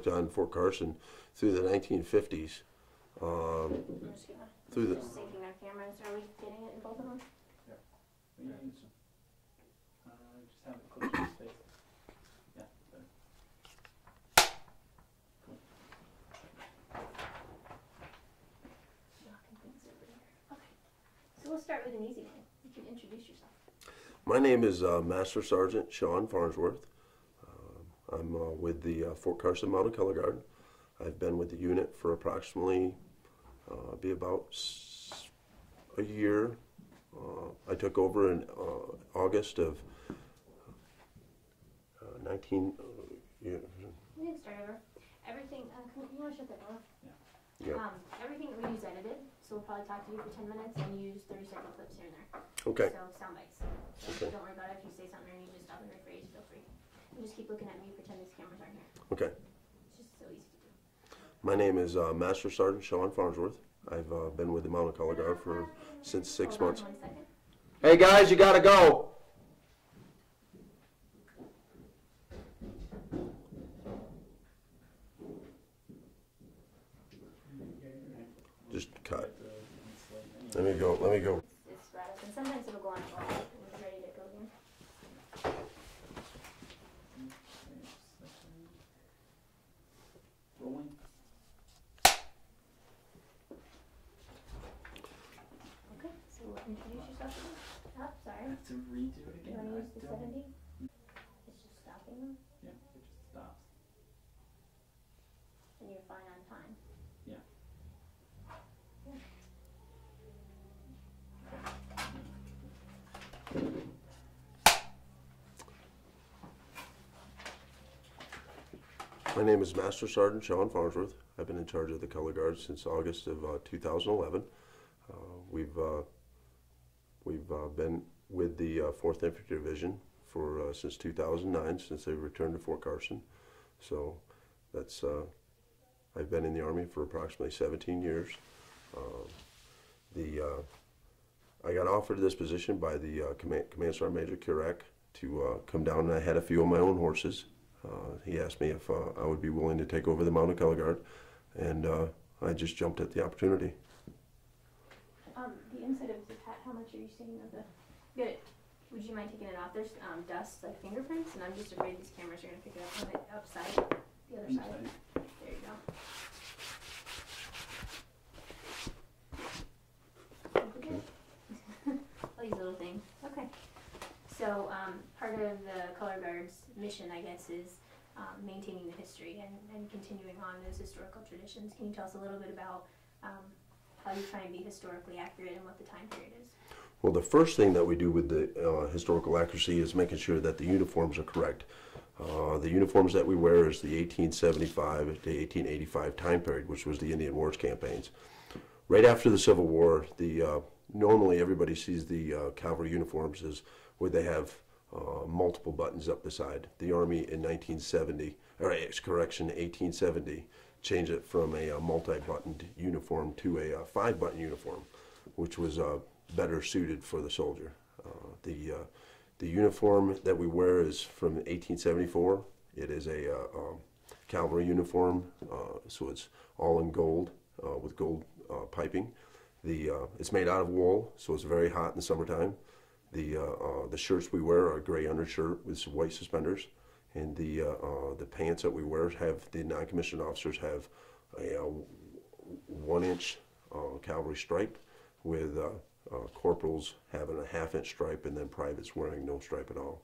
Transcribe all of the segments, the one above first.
worked on Fort Carson through the 1950s. Through the just syncing our cameras. Are we getting it in both of them? Yep. Yeah, just have it close to his face. Yeah, better. Cool. Knocking things over here. Okay. So we'll start with an easy one. You can introduce yourself. My name is Master Sergeant Sean Farnsworth. I'm with the Fort Carson Mounted Color Guard. I've been with the unit for approximately be about a year. I took over in August of 19. You can start over. Everything. You want to shut that door? Yeah. Everything that we use edited, so we'll probably talk to you for 10 minutes and use 30-second clips here and there. Okay. So sound bites. So Okay. don't worry about it. If you say something or you need to stop and rephrase, feel free. You just keep looking at me, pretend these cameras aren't here. Okay. It's just so easy to do. My name is Master Sergeant Sean Farnsworth. I've been with the Mounted Color Guard since 6 months. Hold on 1 second. Hey guys, you gotta go. Just cut. Let me go. Let me go. It's spread up, and sometimes it'll go on a roll. We're ready to go again. Rolling. Okay, so introduce yourself again. Oh, I sorry. have to redo it You again. want to use the I don't- 70? It's just stopping them, Yeah, it just stops. and you're fine on time. Yeah. Yeah. My name is Master Sergeant Sean Farnsworth. I've been in charge of the Color Guard since August of 2011. We've been with the 4th Infantry Division for since 2009, since they returned to Fort Carson. So that's I've been in the Army for approximately 17 years. I got offered this position by the Command Sergeant Major Kurek to come down, and I had a few of my own horses. He asked me if I would be willing to take over the Mounted Color Guard, and I just jumped at the opportunity. The inside of the hat, how much are you seeing of the... Good. Would you mind taking it off? There's dust, like fingerprints, and I'm just afraid these cameras are going to pick it up on the upside, the other side. There you go. Okay. All these little things. Okay. So part of the Color Guard's mission, I guess, is maintaining the history and continuing on those historical traditions. Can you tell us a little bit about how you try and be historically accurate and what the time period is? Well, the first thing that we do with the historical accuracy is making sure that the uniforms are correct. The uniforms that we wear is the 1875 to 1885 time period, which was the Indian Wars campaigns. Right after the Civil War, normally everybody sees the cavalry uniforms as where they have multiple buttons up the side. The Army in 1870 changed it from a multi-buttoned uniform to a 5-button uniform, which was better suited for the soldier. The uniform that we wear is from 1874. It is a cavalry uniform, so it's all in gold with gold piping. It's made out of wool, so it's very hot in the summertime. The shirts we wear are a gray undershirt with some white suspenders, and the pants that we wear have, the non-commissioned officers have a 1-inch cavalry stripe, with corporals having a 1/2-inch stripe, and then privates wearing no stripe at all.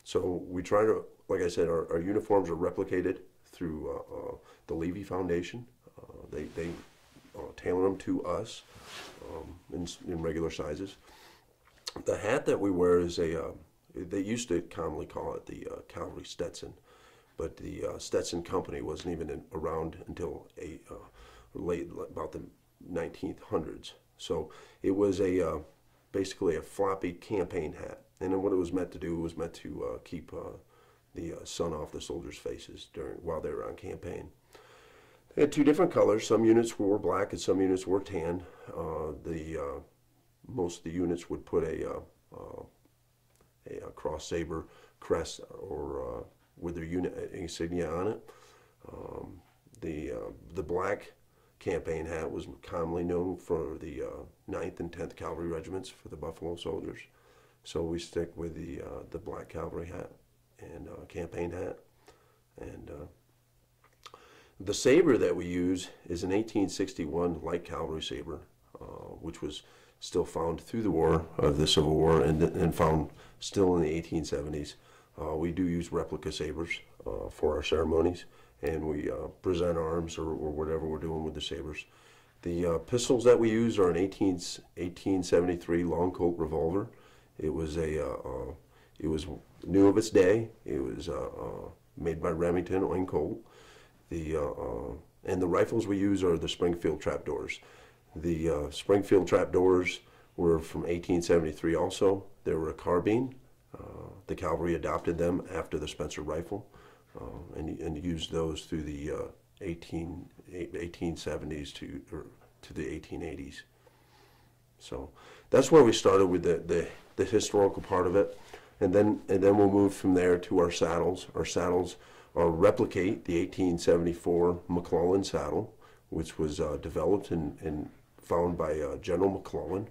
So we try to, like I said, our uniforms are replicated through the Levy Foundation. They tailor them to us in regular sizes. The hat that we wear is they used to commonly call it the Cavalry Stetson, but the Stetson company wasn't even around until late, about the 1900s. So it was basically a floppy campaign hat, and then what it was meant to do was meant to keep the sun off the soldiers' faces while they were on campaign. They had 2 different colors. Some units wore black and some units wore tan. Most of the units would put a cross saber crest or with their unit insignia on it. the black campaign hat was commonly known for the 9th and 10th Cavalry Regiments for the Buffalo Soldiers. So we stick with the black cavalry hat and campaign hat. And the saber that we use is an 1861 light cavalry saber, which was still found through the war of the Civil War and found still in the 1870s. We do use replica sabers for our ceremonies, and we present arms or whatever we're doing with the sabers. The pistols that we use are an 1873 long Colt revolver. It was it was new of its day. It was made by Remington and Colt. And the rifles we use are the Springfield trapdoors. The Springfield trapdoors were from 1873 also. They were a carbine. The cavalry adopted them after the Spencer rifle and used those through the 1870s to the 1880s. So that's where we started with the historical part of it, and then we'll move from there to our saddles. Our saddles replicate the 1874 McClellan saddle, which was developed and found by General McClellan.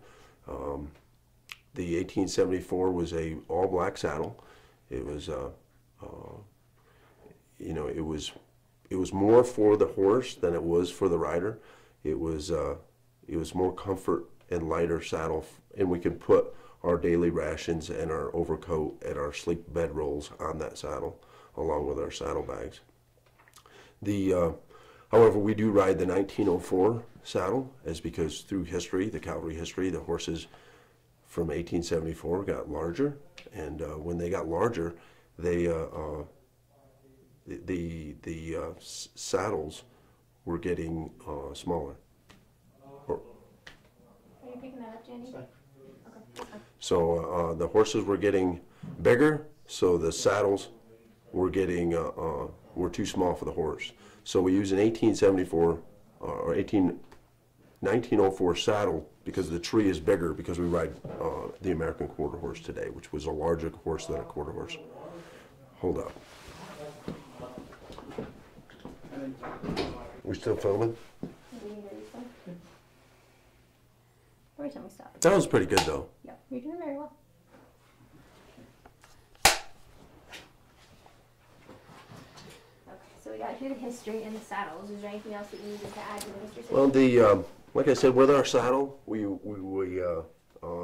The 1874 was a all-black saddle. It was, you know, it was more for the horse than it was for the rider. It was more comfort and lighter saddle, and we could put our daily rations and our overcoat and our sleep bedrolls on that saddle, along with our saddlebags. However, we do ride the 1904 saddle, as because through history, the cavalry history, the horses from 1874 got larger, and when they got larger, they saddles were getting smaller. Are you picking that up, Jenny? Okay. So the horses were getting bigger, so the saddles were getting were too small for the horse. So we use an 1874 or 1904 saddle because the tree is bigger, because we ride the American quarter horse today, which was a larger horse than a quarter horse. Hold up. We still filming? Every time we stop. That was pretty good though. Yeah, you're doing very well. Okay, so we got here the history and the saddles. Is there anything else that you needed to add to the history? Well, like I said, with our saddle, we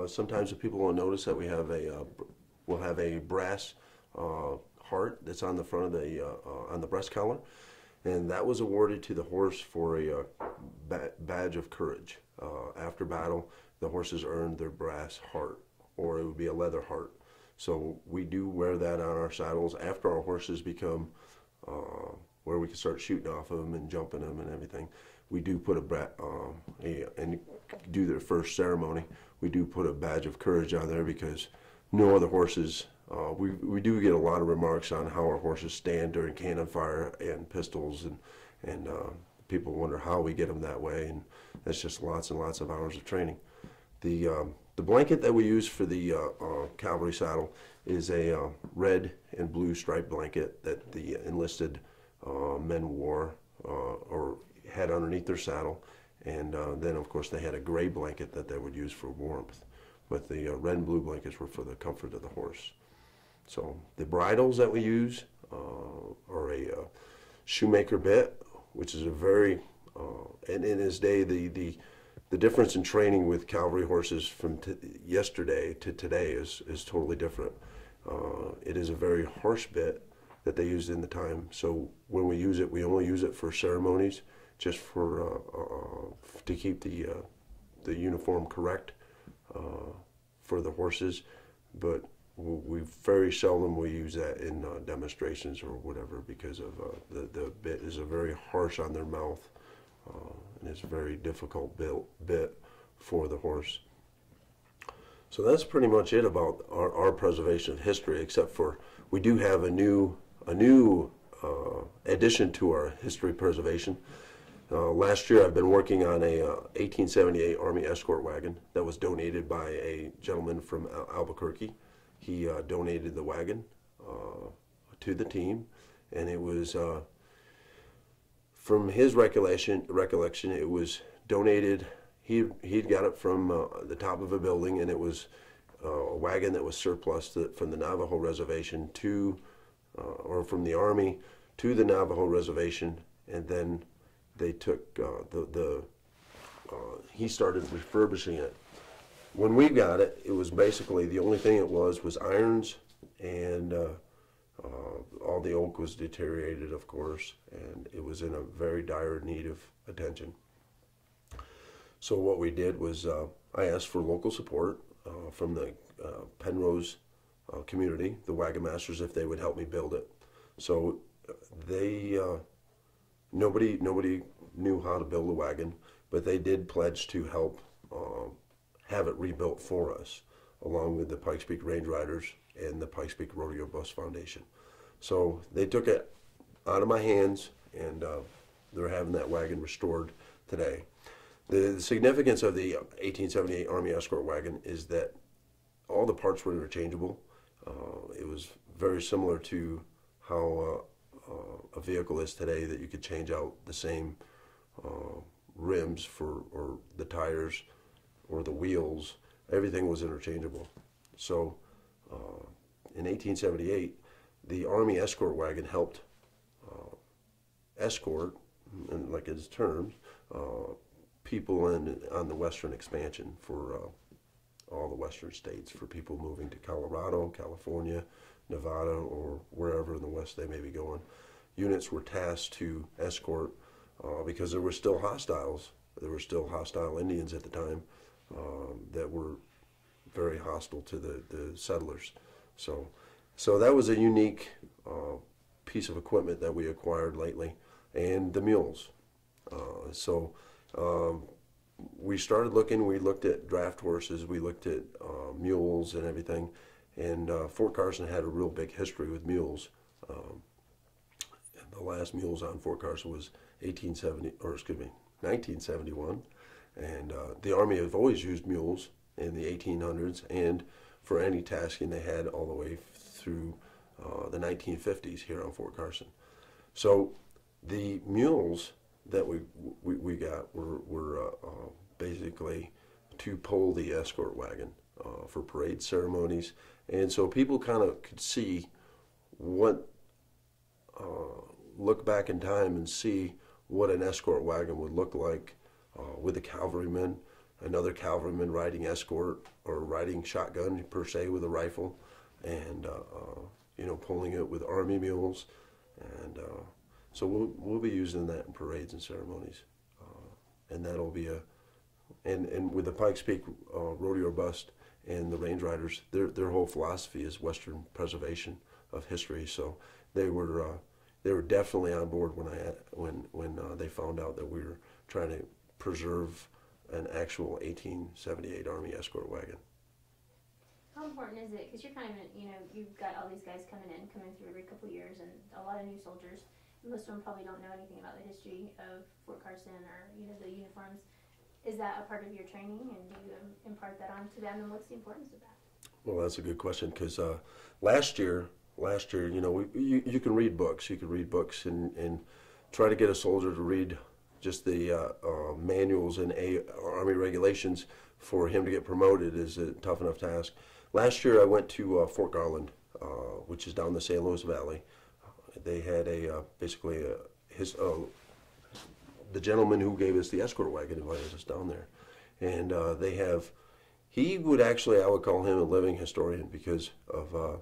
sometimes the people will notice that we'll have a brass heart that's on the front of the on the breast collar, and that was awarded to the horse for a badge of courage. After battle, the horses earned their brass heart, or it would be a leather heart. So we do wear that on our saddles after our horses become where we can start shooting off of them and jumping them and everything. We do put and do their first ceremony. We do put a badge of courage on there because no other horses. We do get a lot of remarks on how our horses stand during cannon fire and pistols, and people wonder how we get them that way, and that's just lots and lots of hours of training. The blanket that we use for the cavalry saddle is a red and blue striped blanket that the enlisted men wore or had underneath their saddle, and then of course they had a gray blanket that they would use for warmth, but the red and blue blankets were for the comfort of the horse. So the bridles that we use are a shoemaker bit, which is a very and in his day the difference in training with cavalry horses from yesterday to today is totally different. It is a very harsh bit that they used in the time. So when we use it, we only use it for ceremonies, just for to keep the uniform correct for the horses. But we very seldom will use that in demonstrations or whatever, because of the bit is a very harsh on their mouth, and it's a very difficult bit for the horse. So that's pretty much it about our preservation of history, except for we do have a new addition to our history preservation. Last year I've been working on a 1878 Army escort wagon that was donated by a gentleman from Albuquerque. He donated the wagon to the team, and it was from his recollection, it was donated. He'd got it from the top of a building, and it was a wagon that was surplus from the Navajo reservation to, or from the Army to the Navajo reservation, and then they took he started refurbishing it. When we got it, it was basically the only thing it was irons, and all the oak was deteriorated, of course, and it was in a very dire need of attention. So what we did was I asked for local support from the Penrose community, the wagon masters, if they would help me build it. So they nobody knew how to build a wagon, but they did pledge to help have it rebuilt for us, along with the Pikes Peak Range Riders and the Pikes Peak Rodeo Bus Foundation. So they took it out of my hands, and they're having that wagon restored today. The significance of the 1878 Army Escort wagon is that all the parts were interchangeable. It was very similar to how a vehicle is today, that you could change out the same rims or the tires or the wheels. Everything was interchangeable. So in 1878, the Army Escort wagon helped escort, and like its terms, people on the western expansion for all the western states, for people moving to Colorado, California, Nevada, or wherever in the west they may be going. Units were tasked to escort because there were still hostiles. There were still hostile Indians at the time that were very hostile to the settlers. So that was a unique piece of equipment that we acquired lately, and the mules. We started looking. We looked at draft horses. We looked at mules and everything. And Fort Carson had a real big history with mules. The last mules on Fort Carson was 1971. And the Army have always used mules in the 1800s, and for any tasking they had all the way through the 1950s here on Fort Carson. So the mules that we got were basically to pull the escort wagon for parade ceremonies, and so people kind of could see what, look back in time and see what an escort wagon would look like with a cavalryman, another cavalryman riding escort or riding shotgun per se with a rifle, and pulling it with Army mules, and so we'll be using that in parades and ceremonies, and that'll be and with the Pikes Peak Rodeo Bust and the Range Riders, their whole philosophy is Western preservation of history. So they were definitely on board when they found out that we were trying to preserve an actual 1878 Army Escort wagon. How important is it? Because you're kind of, you've got all these guys coming through every couple of years, and a lot of new soldiers. Most of them probably don't know anything about the history of Fort Carson or the uniforms. Is that a part of your training, and do you impart that on to them, and what's the importance of that? Well, that's a good question, because last year, you can read books. You can read books and try to get a soldier to read just the manuals and Army regulations for him to get promoted is a tough enough task. Last year I went to Fort Garland, which is down the San Luis Valley. They had the gentleman who gave us the escort wagon invited us down there, and he would actually, I would call him a living historian, because of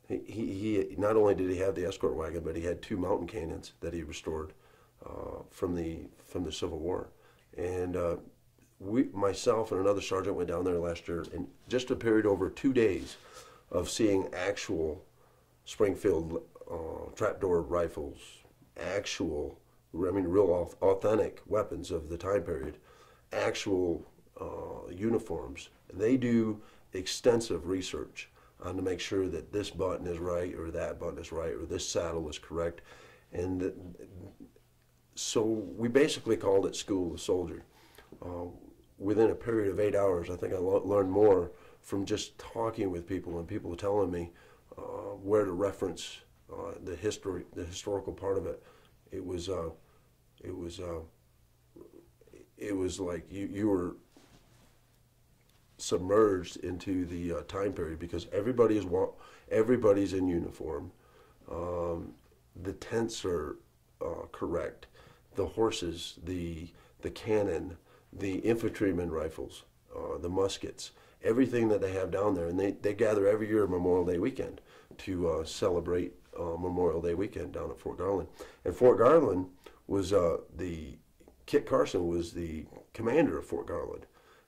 he not only did he have the escort wagon, but he had 2 mountain cannons that he restored from the Civil War. And myself and another sergeant went down there last year, and just a period over 2 days of seeing actual Springfield trapdoor rifles, real authentic weapons of the time period, actual uniforms. They do extensive research to make sure that this button is right, or that button is right, or this saddle is correct. And so we basically called it School of the Soldier. Within a period of 8 hours, I think I learned more from just talking with people and people telling me where to reference the historical part of it. It was it was like you were submerged into the time period because everybody's in uniform. The tents are correct. The horses, the cannon, the infantryman rifles, the muskets, everything that they have down there, and they gather every year Memorial Day weekend to celebrate Memorial Day weekend down at Fort Garland. And Fort Garland was Kit Carson was the commander of Fort Garland,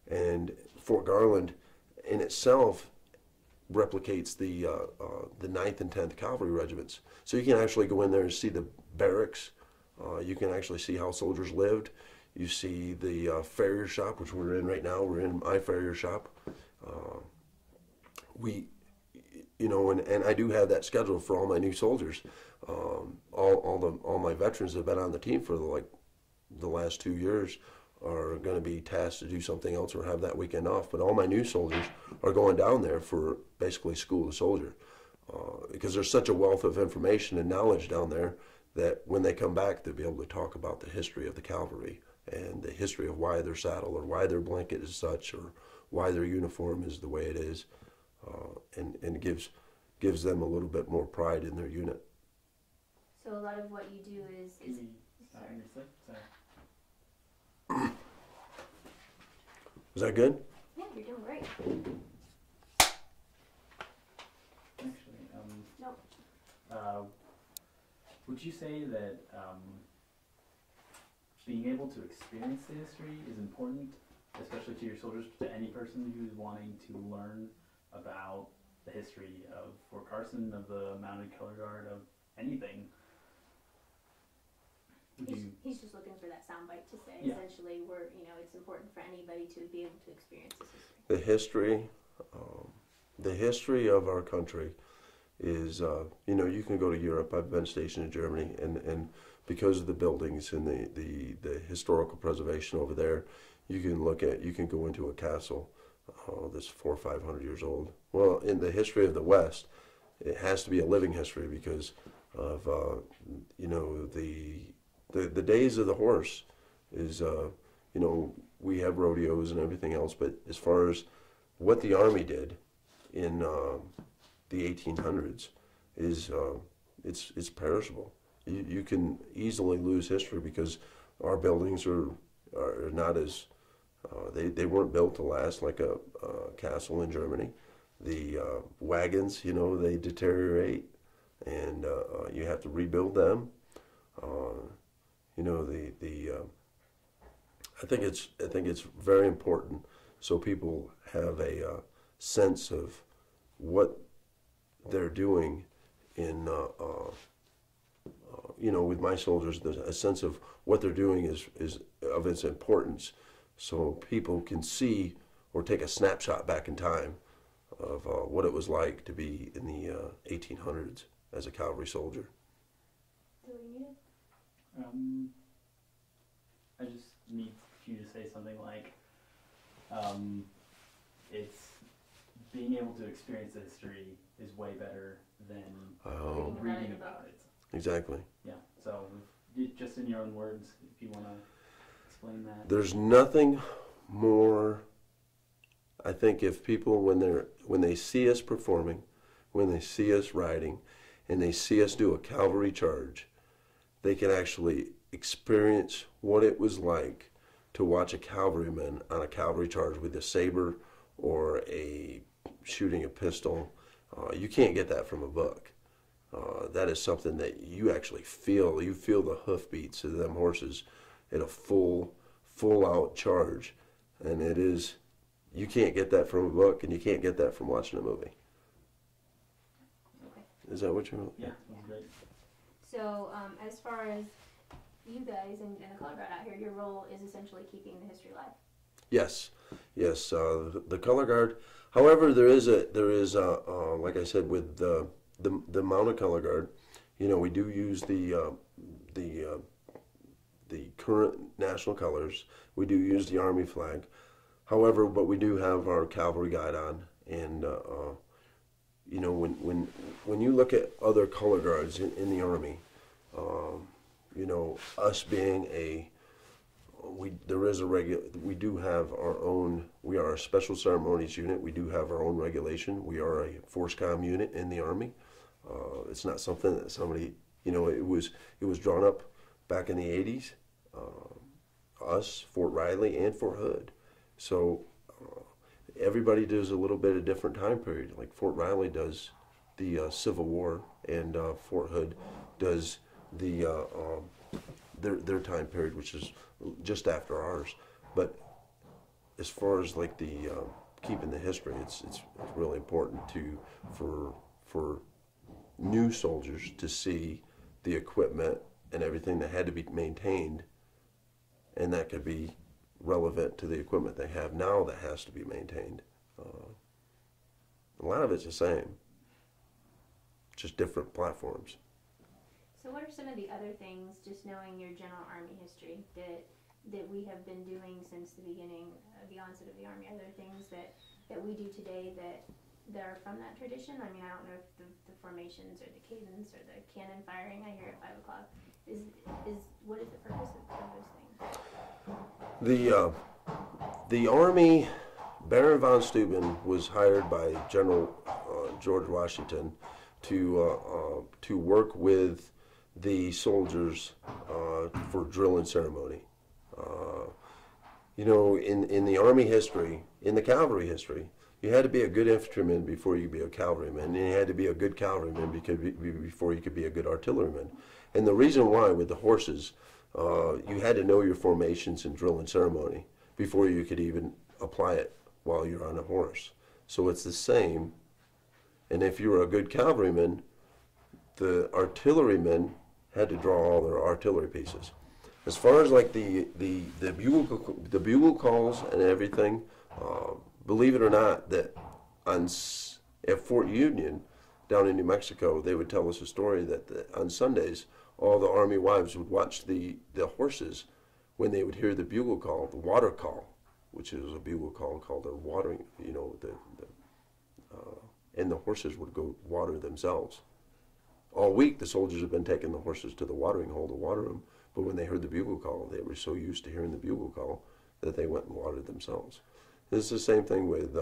and Fort Garland in itself replicates the 9th and 10th Cavalry regiments. So you can actually go in there and see the barracks. You can actually see how soldiers lived. You see the farrier shop, which we're in right now. We're in my farrier shop. And I do have that schedule for all my new soldiers. All my veterans that have been on the team for the last 2 years are going to be tasked to do something else or have that weekend off. But all my new soldiers are going down there for basically school of the soldier, because there's such a wealth of information and knowledge down there that when they come back, they'll be able to talk about the history of the cavalry and the history of why their saddle or why their blanket is such or why their uniform is the way it is, and gives them a little bit more pride in their unit. So a lot of what you do is Was that good? yeah, you're doing great. Actually, Nope. would you say that being able to experience the history is important, especially to your soldiers, to any person who's wanting to learn about the history of Fort Carson, of the Mounted Color Guard, of anything? He's just looking for that soundbite to say, Yeah. essentially, it's important for anybody to be able to experience this history. The history of our country is, you can go to Europe. I've been stationed in Germany, and because of the buildings and the historical preservation over there, you can go into a castle that's 400 or 500 years old. Well, in the history of the West, it has to be a living history because of, the days of the horse is, we have rodeos and everything else, but as far as what the Army did in the 1800s is, it's perishable. You can easily lose history because our buildings are not as, they weren't built to last like a castle in Germany. The wagons, they deteriorate, and you have to rebuild them. I think it's very important so people have a sense of what they're doing in with my soldiers. There's a sense of what they're doing is of its importance, so people can see or take a snapshot back in time of what it was like to be in the 1800s as a cavalry soldier. Do you need it? I just need you to say something like, it's being able to experience the history is way better than reading about it. Exactly. Yeah, so just in your own words, if you want to explain that. There's nothing more, I think, if people, when they see us performing, when they see us riding, and they see us do a cavalry charge, they can actually experience what it was like to watch a cavalryman on a cavalry charge with a saber or shooting a pistol. You can't get that from a book. That is something that you actually feel. You feel the hoofbeats of them horses at a full out charge, and you can't get that from a book, and you can't get that from watching a movie. Okay. Is that what you're? Yeah, that's great. So, as far as you guys and the color guard out here, your role is essentially keeping the history alive. Yes. The color guard. However, there is like I said, with the mounted color guard, we do use the current national colors. We do use the Army flag. However, but we do have our cavalry guide on, and when you look at other color guards in the Army, you know, us being we do have our own, we are a special ceremonies unit. We do have our own regulation. We are a force comm unit in the Army. It's not something that somebody, you know, it was drawn up back in the 80s. Us, Fort Riley, and Fort Hood. So everybody does a little bit of different time period. Like Fort Riley does the Civil War, and Fort Hood does the their time period, which is just after ours. But as far as like the keeping the history, it's really important for new soldiers to see the equipment and everything that had to be maintained, and that could be relevant to the equipment they have now that has to be maintained. A lot of it's the same, just different platforms. So what are some of the other things, just knowing your general Army history, that we have been doing since the beginning, the onset of the Army? Are there things that we do today that are from that tradition? I mean, I don't know if the formations or the cadence or the cannon firing I hear at 5 o'clock is what is the purpose of those things? The Army, Baron von Steuben was hired by General George Washington to work with the soldiers for drill and ceremony. You know, in the Army history, in the cavalry history, you had to be a good infantryman before you could be a cavalryman, and you had to be a good cavalryman before you could be a good artilleryman. And the reason why, with the horses, you had to know your formations in drill and ceremony before you could even apply it while you're on a horse. So it's the same. And if you were a good cavalryman, the artillerymen had to draw all their artillery pieces. As far as like the bugle calls and everything, believe it or not, that at Fort Union down in New Mexico, they would tell us a story that on Sundays, all the Army wives would watch the horses when they would hear the bugle call, the water call, which is a bugle call called a watering, you know, and the horses would go water themselves. All week, the soldiers have been taking the horses to the watering hole to water them, but when they heard the bugle call, they were so used to hearing the bugle call that they went and watered themselves. This is the same thing with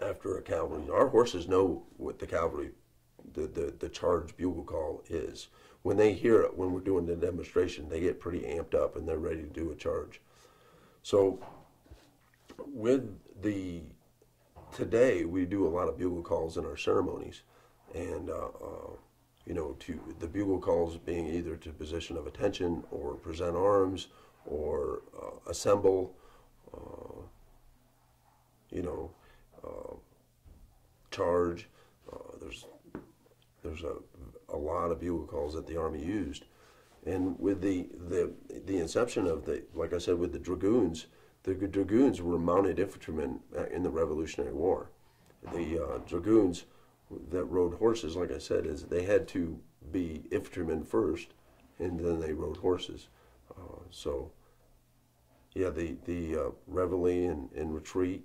after a cavalry. Our horses know what the cavalry, the charge bugle call is. When they hear it, when we're doing the demonstration, they get pretty amped up and they're ready to do a charge. So with today, we do a lot of bugle calls in our ceremonies, and you know, to the bugle calls being either to position of attention or present arms or assemble, you know, charge. There's a lot of bugle calls that the Army used, and with the inception of like I said, with the dragoons were mounted infantrymen in the Revolutionary War. The dragoons that rode horses, like I said, is they had to be infantrymen first, and then they rode horses. So, yeah, the reveille and retreat,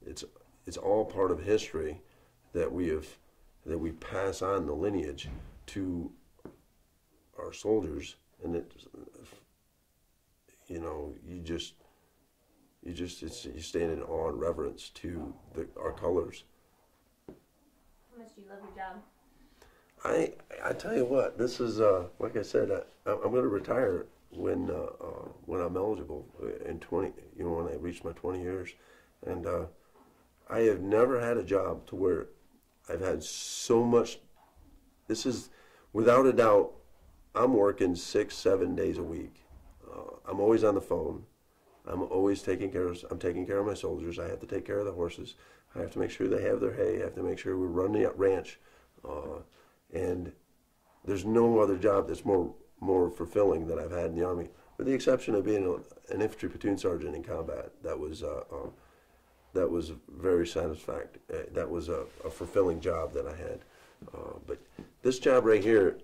it's all part of history that we pass on the lineage to our soldiers, and you know, you stand in awe and reverence to our colors. How much do you love your job? I tell you what, this is like I said, I'm going to retire when I'm eligible in 20. You know, when I reach my 20 years, and I have never had a job to where I've had so much. This is without a doubt. I'm working 6-7 days a week. I'm always on the phone. I'm taking care of my soldiers. I have to take care of the horses. I have to make sure they have their hay. I have to make sure we run the ranch. And there's no other job that's more fulfilling that I've had in the Army, with the exception of being an infantry platoon sergeant in combat. That was very satisfying. That was a fulfilling job that I had. But this job right here,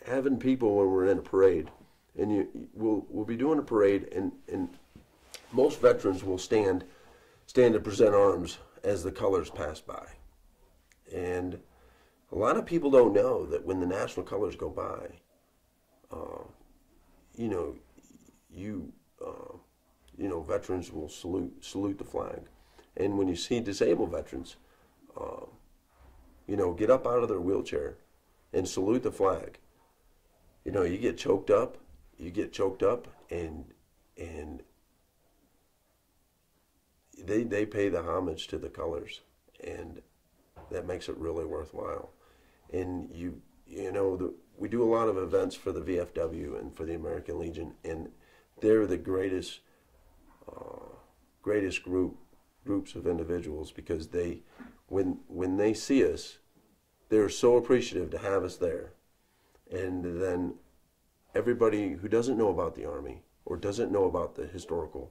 having people when we're in a parade, and we'll be doing a parade, and most veterans will stand to present arms as the colors pass by, and A lot of people don't know that when the national colors go by, you know, you veterans will salute the flag, and when you see disabled veterans, get up out of their wheelchair and salute the flag, you get choked up, and they pay the homage to the colors, and that makes it really worthwhile. And we do a lot of events for the VFW and for the American Legion, and they're the greatest groups of individuals, because when they see us, they're so appreciative to have us there. And then everybody who doesn't know about the Army or doesn't know about the historical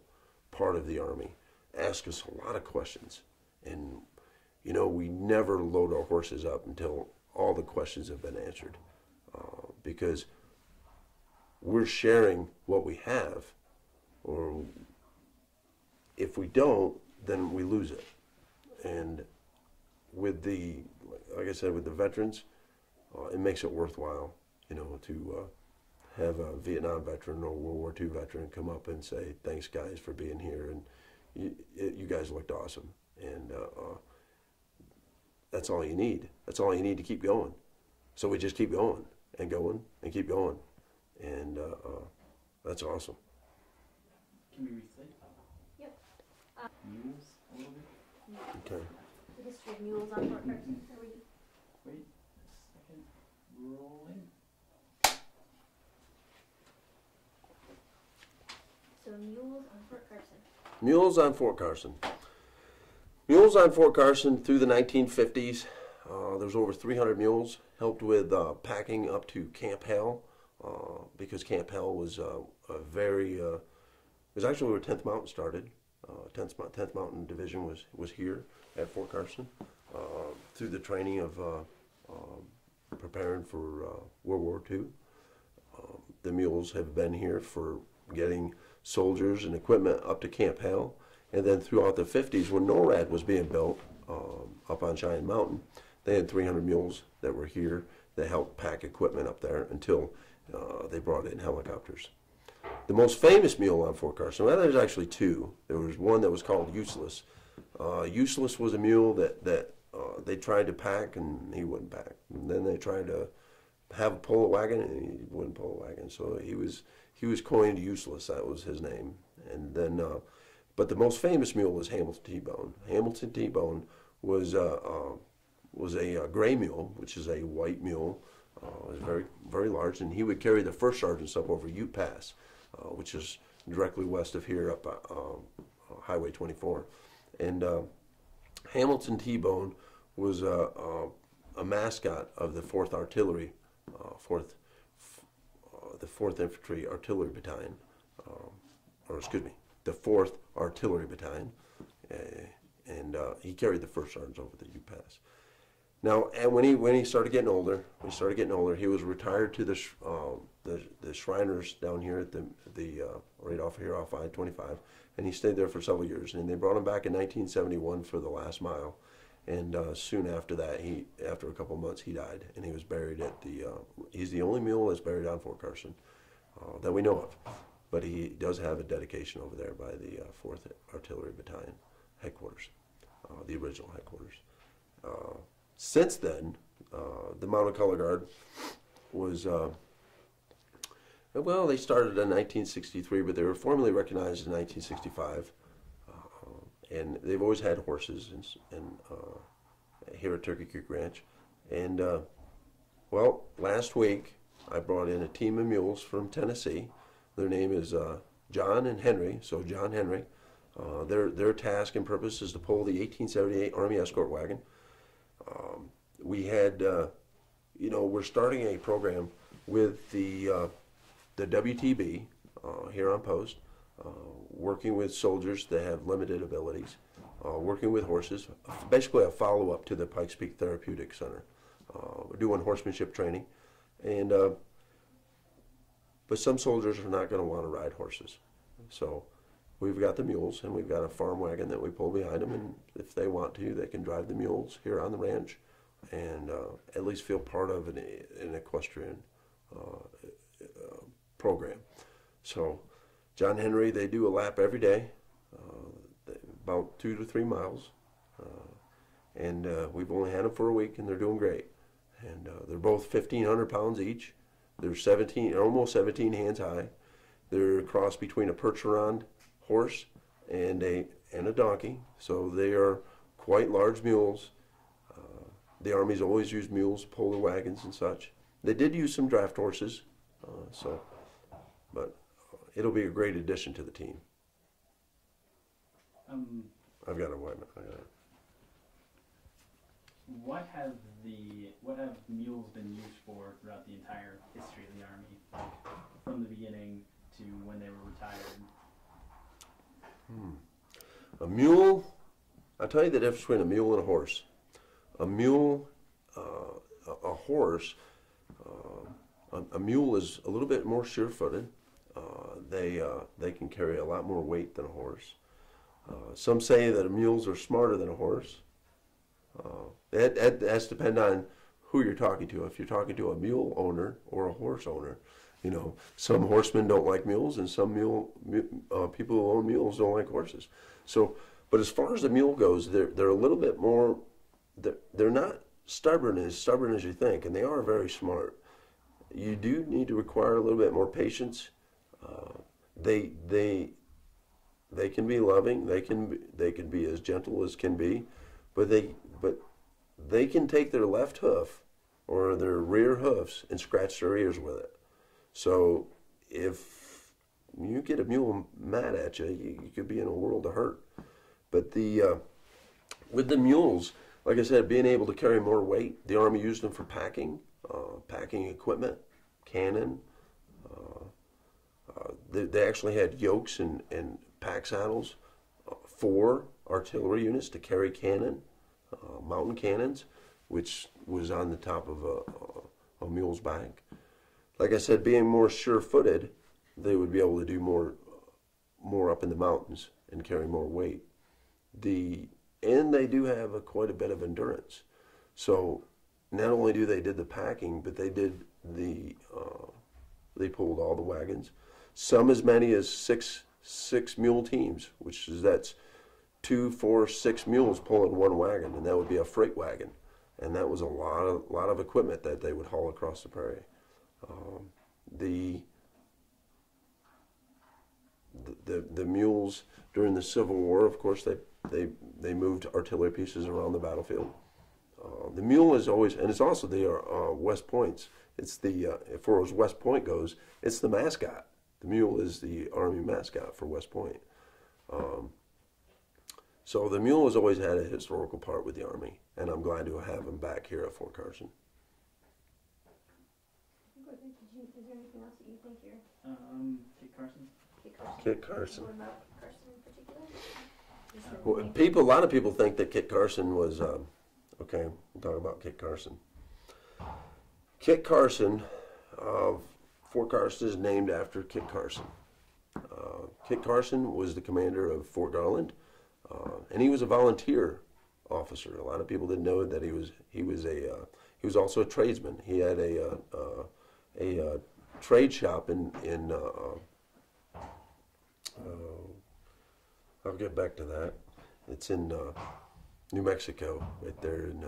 part of the Army asks us a lot of questions. And we never load our horses up until all the questions have been answered, because we're sharing what we have, or if we don't, then we lose it. And like I said, with the veterans, it makes it worthwhile, to have a Vietnam veteran or World War II veteran come up and say, "Thanks, guys, for being here, and you guys looked awesome." And that's all you need. That's all you need to keep going. So we just keep going and going and keep going, and that's awesome. Can we recite? Yep. Mules a little bit? Okay. The history of mules on Fort Carson. Are we? Wait a second. Rolling. So mules on Fort Carson. Mules on Fort Carson. Mules on Fort Carson through the 1950s. There was over 300 mules. Helped with packing up to Camp Hale, because Camp Hale was a very. It was actually where 10th Mountain started. 10th Mountain Division was here at Fort Carson, through the training of preparing for World War II. The mules have been here for getting soldiers and equipment up to Camp Hale, and then throughout the 50s, when NORAD was being built up on Cheyenne Mountain, they had 300 mules that were here that helped pack equipment up there until they brought in helicopters. The most famous mule on Fort Carson, well, there's actually two. There was one that was called Useless. Useless was a mule that they tried to pack, and he wouldn't pack. And then they tried to have a pull a wagon, and he wouldn't pull a wagon. So he was coined Useless. That was his name. And then, but the most famous mule was Hamilton T-Bone. Hamilton T-Bone was a gray mule, which is a white mule. It was very, very large, and he would carry the first sergeants up over Ute Pass, which is directly west of here up Highway 24. And Hamilton T-Bone was a mascot of the 4th Artillery, the 4th Infantry Artillery Battalion, the 4th Artillery Battalion, and he carried the first sergeants over the Ute Pass. Now, and when he started getting older, he was retired to the Shriners down here at the right off here off I-25, and he stayed there for several years. And they brought him back in 1971 for the last mile, and soon after that, after a couple months, he died, and he was buried at he's the only mule that's buried on Fort Carson that we know of, but he does have a dedication over there by the 4th Artillery Battalion headquarters, the original headquarters. Since then, the Mounted Color Guard was, they started in 1963, but they were formally recognized in 1965. And they've always had horses here at Turkey Creek Ranch. And, last week I brought in a team of mules from Tennessee. Their name is John and Henry, so John Henry. Their task and purpose is to pull the 1878 Army escort wagon. We had, we're starting a program with the WTB here on post, working with soldiers that have limited abilities, working with horses, basically a follow-up to the Pikes Peak Therapeutic Center. We're doing horsemanship training, and but some soldiers are not going to want to ride horses. So we've got the mules, and we've got a farm wagon that we pull behind them, and if they want to, they can drive the mules here on the ranch, and at least feel part of an equestrian program. So John Henry, they do a lap every day, about 2 to 3 miles, and we've only had them for a week, and they're doing great. And they're both 1,500 pounds each. They're 17, almost 17 hands high. They're a cross between a Percheron horse and a donkey, so they are quite large mules. The Army's always used mules, pull the wagons and such. They did use some draft horses, but it'll be a great addition to the team. I've got a white man. What have mules been used for throughout the entire history of the Army, like from the beginning to when they were retired? A mule, I'll tell you the difference between a mule and a horse. A mule, a horse, a mule is a little bit more sure-footed. They can carry a lot more weight than a horse. Some say that mules are smarter than a horse. That has to depend on who you're talking to. If you're talking to a mule owner or a horse owner, you know, some horsemen don't like mules, and some people who own mules don't like horses. So, but as far as the mule goes, they're a little bit more. They're not stubborn as you think, and they are very smart. You do need to require a little bit more patience. They can be loving. They can be as gentle as can be, but they can take their left hoof or their rear hoofs and scratch their ears with it. So if you get a mule mad at you, you could be in a world of hurt. But with the mules, like I said, being able to carry more weight, the Army used them for packing equipment, cannon. They actually had yokes and pack saddles for artillery units to carry cannon, mountain cannons, which was on the top of a mule's back. Like I said, being more sure-footed, they would be able to do more up in the mountains and carry more weight. And they do have quite a bit of endurance. So not only did the packing, but they pulled all the wagons. Some as many as six mule teams, that's 2, 4, 6 mules pulling one wagon, and that would be a freight wagon. And that was a lot of equipment that they would haul across the prairie. The mules during the Civil War, of course, they moved artillery pieces around the battlefield. The mule is always, and it's also the West Points. It's as far as West Point goes, it's the mascot. The mule is the Army mascot for West Point. So the mule has always had a historical part with the Army, and I'm glad to have him back here at Fort Carson. Is there anything else that you think you're... Kit Carson? Kit Carson. What about Carson in particular? Well, a lot of people think that Kit Carson was, okay, we'll talk about Kit Carson. Kit Carson, Fort Carson is named after Kit Carson. Kit Carson was the commander of Fort Garland, and he was a volunteer officer. A lot of people didn't know that he was also a tradesman. He had a trade shop in I'll get back to that. It's in New Mexico, right there in.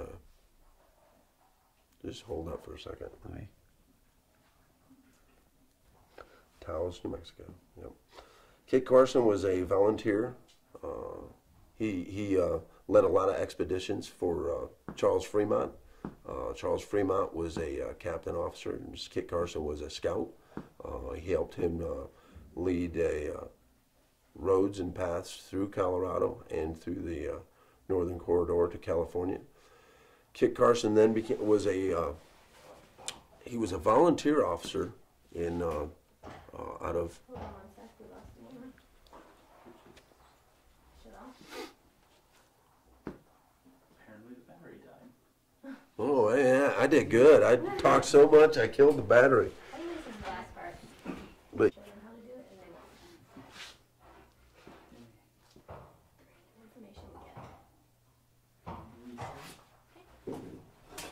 Just hold up for a second. Okay. Taos, New Mexico. Yep. Kit Carson was a volunteer. He led a lot of expeditions for Charles Fremont. Charles Fremont was a captain officer, and Kit Carson was a scout. He helped him lead roads and paths through Colorado and through the northern corridor to California. Kit Carson then was a volunteer officer in out of. Hold on 1 sec, we lost the name. Shut off. Apparently the battery died. Oh yeah, I did good. I talked so much I killed the battery. I think this is the last part. But Show them how to do it, and then information we get.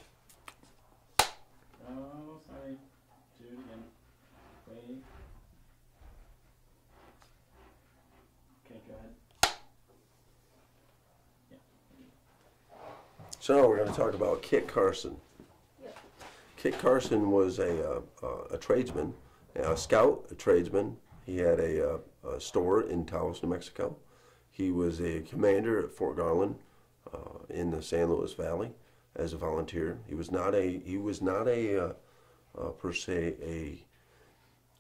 Ready? Okay, go ahead. So we're going to talk about Kit Carson. Yep. Kit Carson was a tradesman, a scout, a tradesman. He had a store in Taos, New Mexico. He was a commander at Fort Garland in the San Luis Valley as a volunteer. He was not a per se a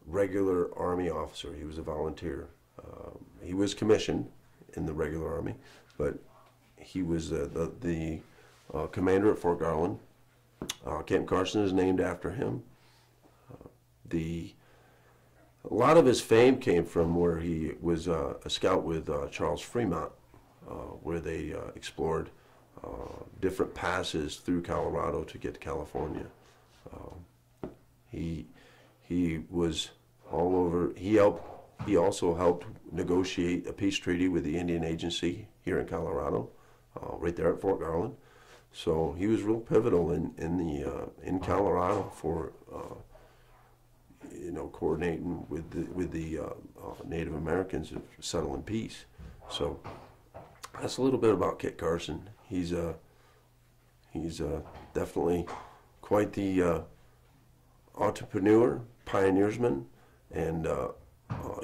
regular Army officer. He was a volunteer. He was commissioned in the regular Army, but he was the commander at Fort Garland. Camp Carson is named after him. A lot of his fame came from where he was a scout with Charles Fremont, where they explored different passes through Colorado to get to California. He was all over. He also helped negotiate a peace treaty with the Indian Agency here in Colorado, right there at Fort Garland. So he was real pivotal in Colorado for coordinating with the Native Americans to settle in peace. So that's a little bit about Kit Carson. He's definitely quite the entrepreneur, pioneersman, and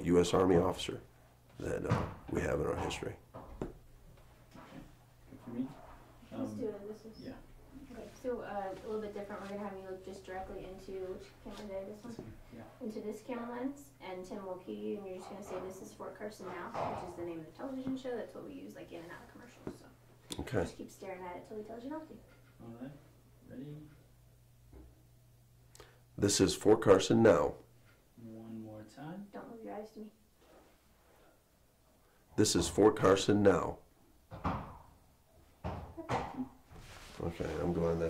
U.S. Army officer that we have in our history. Good for me. Let's do it. This is. Yeah. Okay, so a little bit different. We're gonna have you look just directly into which camera did I this one? Yeah. Into this camera lens, and Tim will cue you, and you're just gonna say this is Fort Carson Now, which is the name of the television show. That's what we use like in and out of commercials. So Okay. just keep staring at it till he tells you not to. All right. Ready? This is Fort Carson Now. One more time. Don't move your eyes to me. This is Fort Carson Now. Okay, I'm going this way.